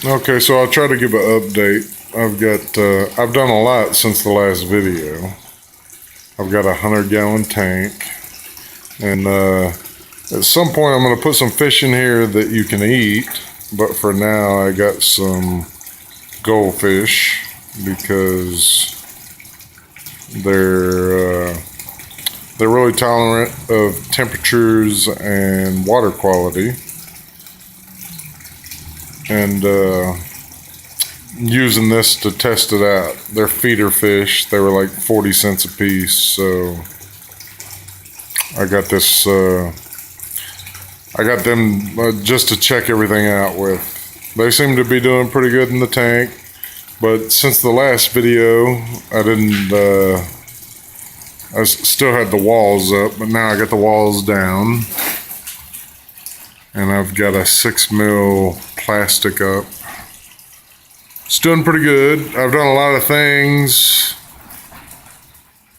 Okay, so I'll try to give an update. I've done a lot since the last video. I've got a 100-gallon tank, and at some point I'm going to put some fish in here that you can eat, but for now I got some goldfish because they're really tolerant of temperatures and water quality. And using this to test it out. They're feeder fish. They were like 40 cents a piece. So I got this. I got them just to check everything out with. They seem to be doing pretty good in the tank. But since the last video, I didn't. I still had the walls up, but now I got the walls down. And I've got a 6 mil plastic up. It's doing pretty good. I've done a lot of things.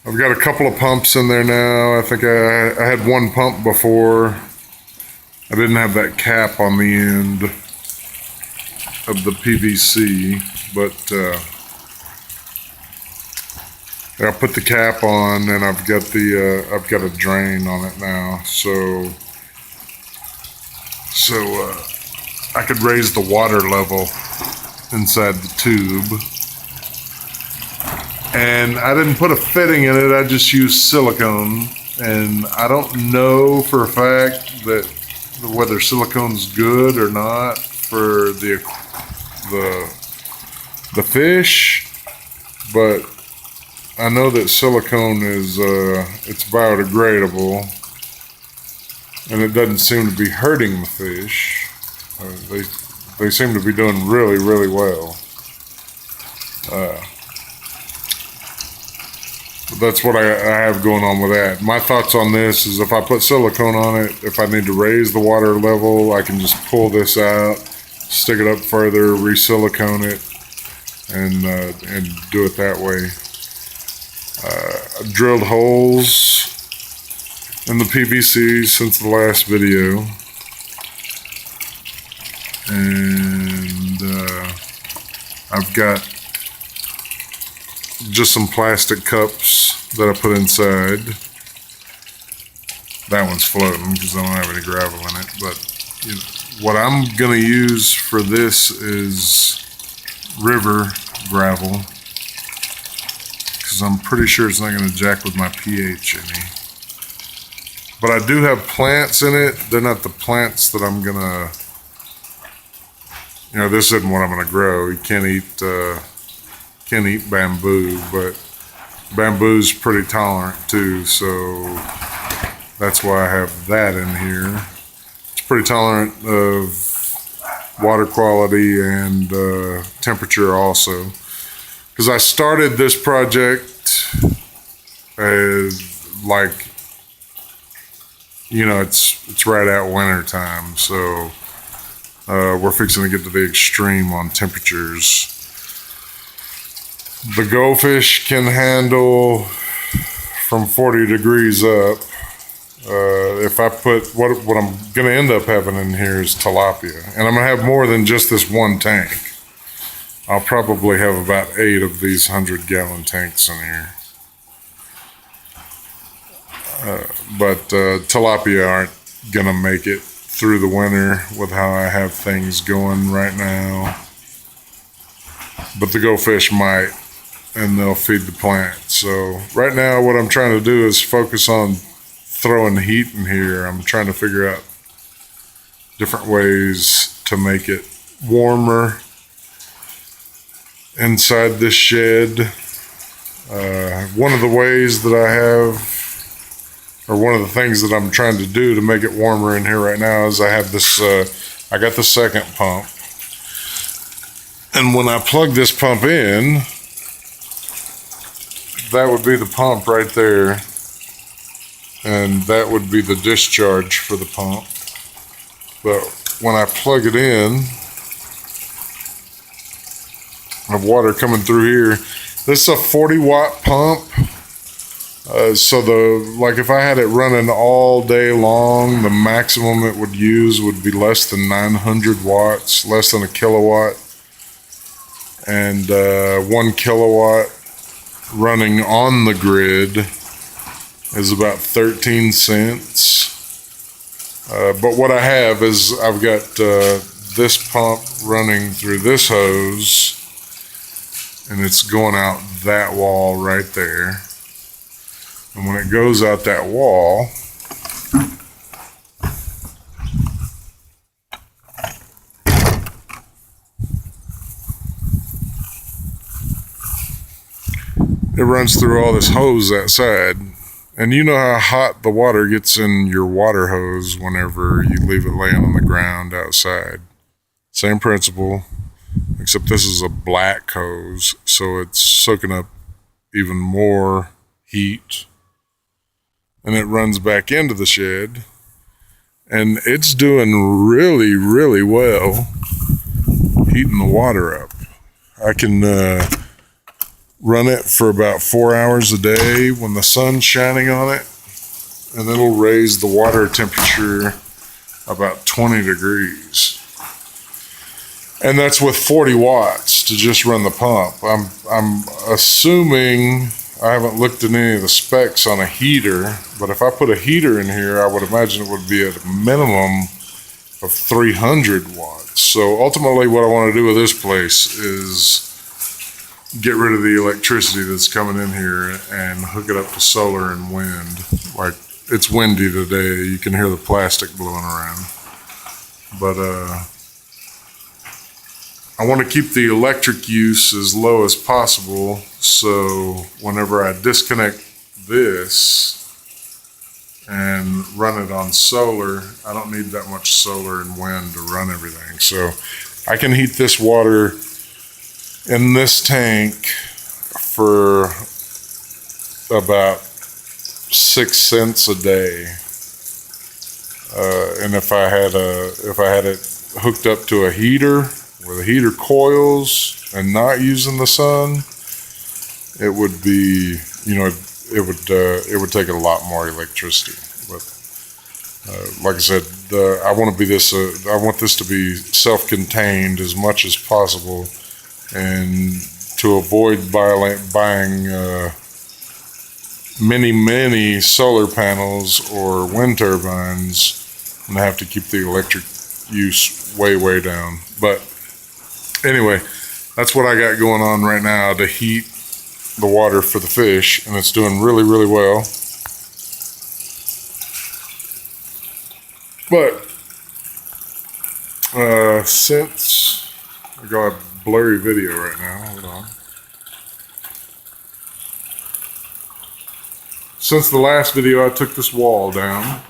I've got a couple of pumps in there now. I think I had one pump before. I didn't have that cap on the end of the PVC, but I put the cap on, and I've got a drain on it now. So I could raise the water level inside the tube. And I didn't put a fitting in it, I just used silicone. And I don't know for a fact that whether silicone's good or not for the fish, but I know that silicone is it's biodegradable. And it doesn't seem to be hurting the fish. They seem to be doing really, really well. That's what I have going on with that. My thoughts on this is if I put silicone on it, if I need to raise the water level, I can just pull this out, stick it up further, re-silicone it, and do it that way. I drilled holes in the PVC since the last video, and I've got just some plastic cups that I put inside. That one's floating because I don't have any gravel in it, but you know, what I'm gonna use for this is river gravel because I'm pretty sure it's not gonna jack with my pH any. But I do have plants in it. They're not the plants that I'm gonna, this isn't what I'm gonna grow. You can't eat bamboo, but bamboo's pretty tolerant too, so that's why I have that in here. It's pretty tolerant of water quality and temperature also. Because I started this project as it's right at winter time, so we're fixing to get to the extreme on temperatures. The goldfish can handle from 40 degrees up. If I put what I'm gonna end up having in here is tilapia, and I'm gonna have more than just this one tank. I'll probably have about 8 of these 100-gallon tanks in here. But tilapia aren't gonna make it through the winter with how I have things going right now. But the goldfish might, and they'll feed the plants. So right now what I'm trying to do is focus on throwing heat in here. I'm trying to figure out different ways to make it warmer inside this shed. One of the ways that I have, or one of the things that I'm trying to do to make it warmer in here right now is I have this, I got the second pump. And when I plug this pump in, that would be the pump right there. And that would be the discharge for the pump. But when I plug it in, I have water coming through here. This is a 40-watt pump. So if I had it running all day long, the maximum it would use would be less than 900 watts, less than a kilowatt. and 1 kilowatt running on the grid is about 13 cents. But what I have is I've got this pump running through this hose, and it's going out that wall right there. And when it goes out that wall, it runs through all this hose outside. And you know how hot the water gets in your water hose whenever you leave it laying on the ground outside. Same principle, except this is a black hose, so it's soaking up even more heat. And it runs back into the shed, and it's doing really, really well heating the water up. I can run it for about 4 hours a day when the sun's shining on it, and it'll raise the water temperature about 20 degrees. And that's with 40 watts to just run the pump. I'm assuming, I haven't looked at any of the specs on a heater, but if I put a heater in here, I would imagine it would be at a minimum of 300 watts. So ultimately what I want to do with this place is get rid of the electricity that's coming in here and hook it up to solar and wind. Like, it's windy today, you can hear the plastic blowing around. But I want to keep the electric use as low as possible, so whenever I disconnect this and run it on solar, I don't need that much solar and wind to run everything. So I can heat this water in this tank for about 6 cents a day, and if I had it hooked up to a heater where the heater coils and not using the sun, it would be, it would take a lot more electricity. But like I said, I want this to be self-contained as much as possible. And to avoid buying many solar panels or wind turbines, and I have to keep the electric use way down. But anyway, that's what I got going on right now to heat the water for the fish, and it's doing really, really well. But since I got a blurry video right now, hold on. Since the last video, I took this wall down.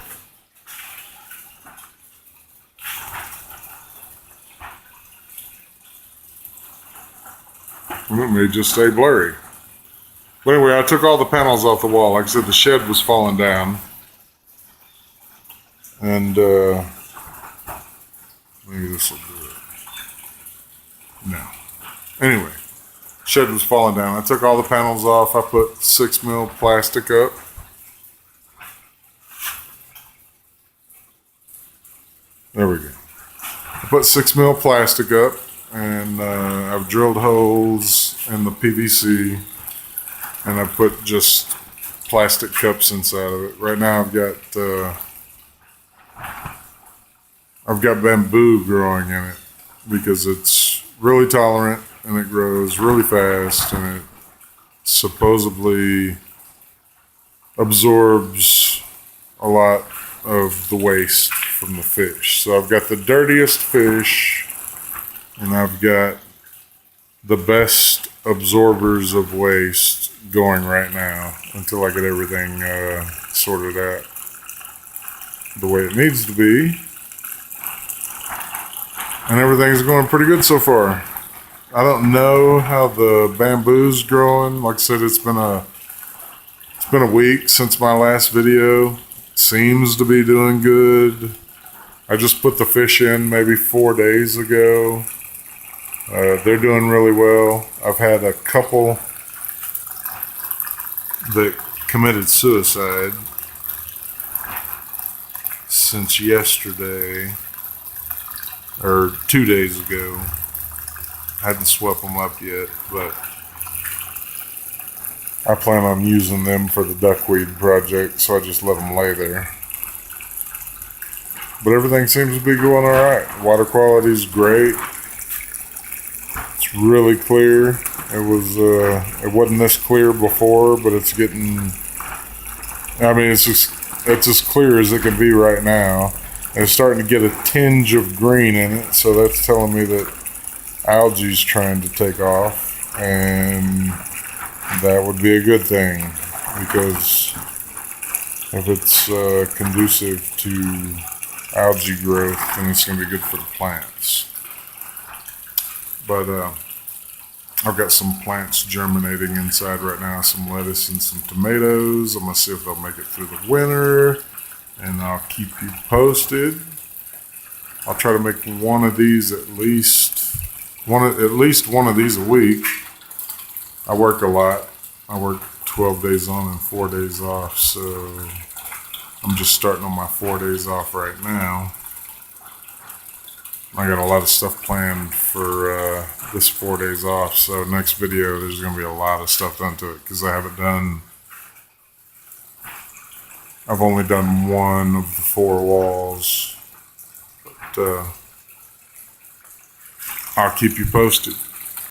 And it may just stay blurry. But anyway, I took all the panels off the wall. Like I said, the shed was falling down. And maybe this will do it. No. Anyway, shed was falling down. I took all the panels off. I put 6 mil plastic up. There we go. I put 6 mil plastic up, and I've drilled holes in the PVC, and I put just plastic cups inside of it. Right now I've got bamboo growing in it because it's really tolerant and it grows really fast, and it supposedly absorbs a lot of the waste from the fish. So I've got the dirtiest fish, and I've got the best absorbers of waste going right now until I get everything sorted out the way it needs to be. And everything's going pretty good so far. I don't know how the bamboo's growing. Like I said, it's been a week since my last video. It seems to be doing good. I just put the fish in maybe 4 days ago. They're doing really well. I've had a couple that committed suicide since yesterday, or 2 days ago. Hadn't swept them up yet, but I plan on using them for the duckweed project, so I just let them lay there. But everything seems to be going all right. Water quality is great. It's really clear. It wasn't this clear before, but it's getting. I mean, it's as clear as it can be right now. And it's starting to get a tinge of green in it, so that's telling me that algae's trying to take off, and that would be a good thing, because if it's conducive to algae growth, then it's going to be good for the plants. But I've got some plants germinating inside right now, some lettuce and some tomatoes. I'm going to see if they'll make it through the winter, and I'll keep you posted. I'll try to make one of these at least one of these a week. I work a lot. I work 12 days on and 4 days off, so I'm just starting on my 4 days off right now. I got a lot of stuff planned for this 4 days off, so next video there's going to be a lot of stuff done to it, because I've only done one of the 4 walls, but I'll keep you posted.